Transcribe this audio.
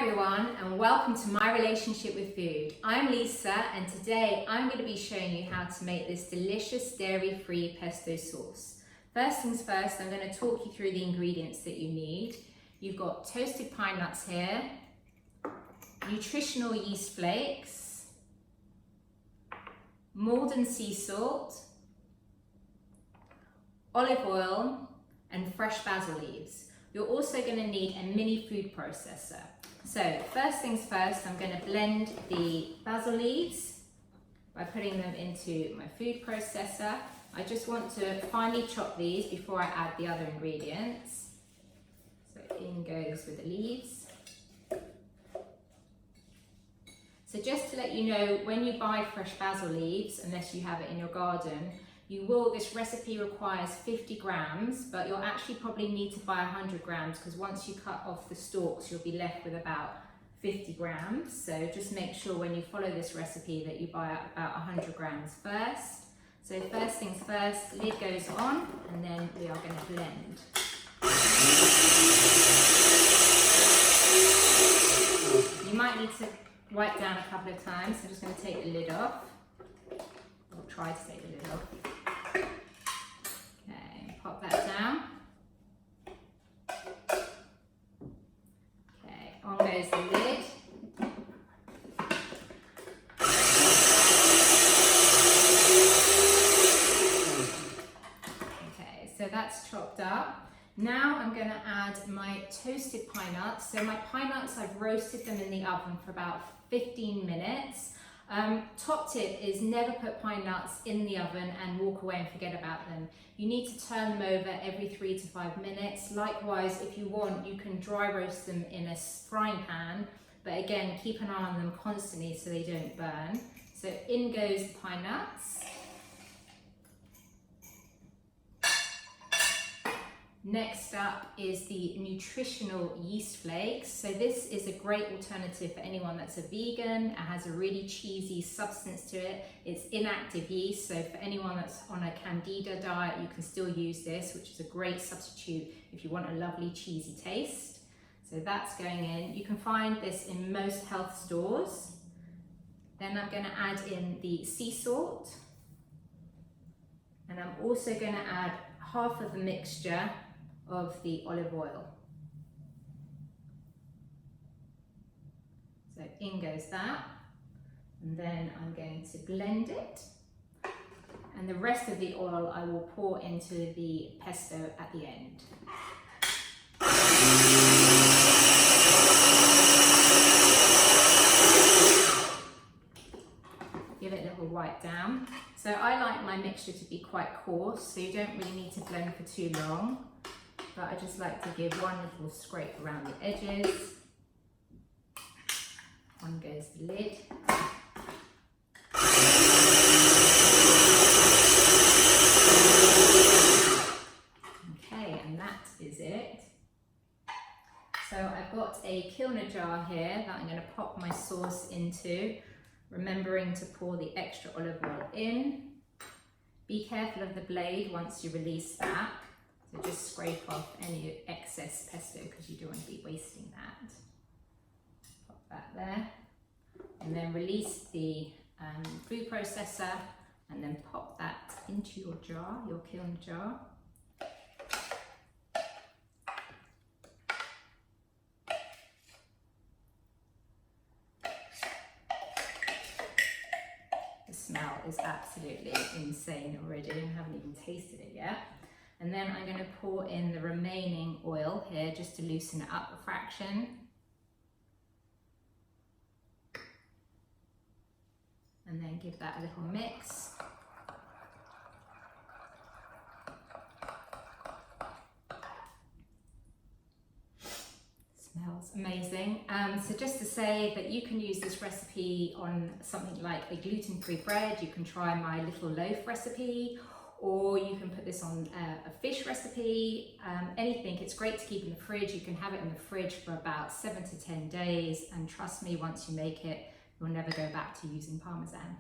everyone, and welcome to My Relationship with Food. I'm Lisa, and today I'm going to be showing you how to make this delicious dairy-free pesto sauce. First things first, I'm going to talk you through the ingredients that you need. You've got toasted pine nuts here, nutritional yeast flakes, Maldon sea salt, olive oil, and fresh basil leaves. You're also going to need a mini food processor. So first things first, I'm going to blend the basil leaves by putting them into my food processor. I just want to finely chop these before I add the other ingredients. So in goes with the leaves. So just to let you know, when you buy fresh basil leaves, unless you have it in your garden, this recipe requires 50 grams, but you'll actually probably need to buy 100 grams because once you cut off the stalks, you'll be left with about 50 grams. So just make sure when you follow this recipe that you buy about 100 grams first. So first things first, lid goes on, and then we are going to blend. You might need to wipe down a couple of times. I'm just going to take the lid off. I'll try to take the lid off. Okay, pop that down. Okay, on goes the lid. Okay, so that's chopped up. Now I'm going to add my toasted pine nuts. So my pine nuts, I've roasted them in the oven for about 15 minutes. Top tip is never put pine nuts in the oven and walk away and forget about them. You need to turn them over every 3 to 5 minutes. Likewise, if you want, you can dry roast them in a frying pan, but again, keep an eye on them constantly so they don't burn. So in goes the pine nuts. Next up is the nutritional yeast flakes. So this is a great alternative for anyone that's a vegan. It has a really cheesy substance to it. It's inactive yeast, so for anyone that's on a candida diet, you can still use this, which is a great substitute if you want a lovely cheesy taste. So that's going in. You can find this in most health stores. Then I'm going to add in the sea salt. And I'm also going to add half of the mixture of the olive oil. So in goes that, and then I'm going to blend it, and the rest of the oil I will pour into the pesto at the end. Give it a little wipe down. So I like my mixture to be quite coarse, so you don't really need to blend for too long. But I just like to give one little scrape around the edges. On goes the lid. Okay, and that is it. So I've got a Kilner jar here that I'm going to pop my sauce into, remembering to pour the extra olive oil in. Be careful of the blade once you release that. So just scrape off any excess pesto because you don't want to be wasting that. Pop that there. And then release the food processor and then pop that into your jar, your kiln jar. The smell is absolutely insane already. I haven't even tasted it yet. And then I'm going to pour in the remaining oil here just to loosen it up a fraction. And then give that a little mix. Smells amazing. So just to say that you can use this recipe on something like a gluten-free bread. You can try my little loaf recipe, or you can put this on a fish recipe, anything. It's great to keep in the fridge. You can have it in the fridge for about 7 to 10 days, and trust me, once you make it, you'll never go back to using Parmesan.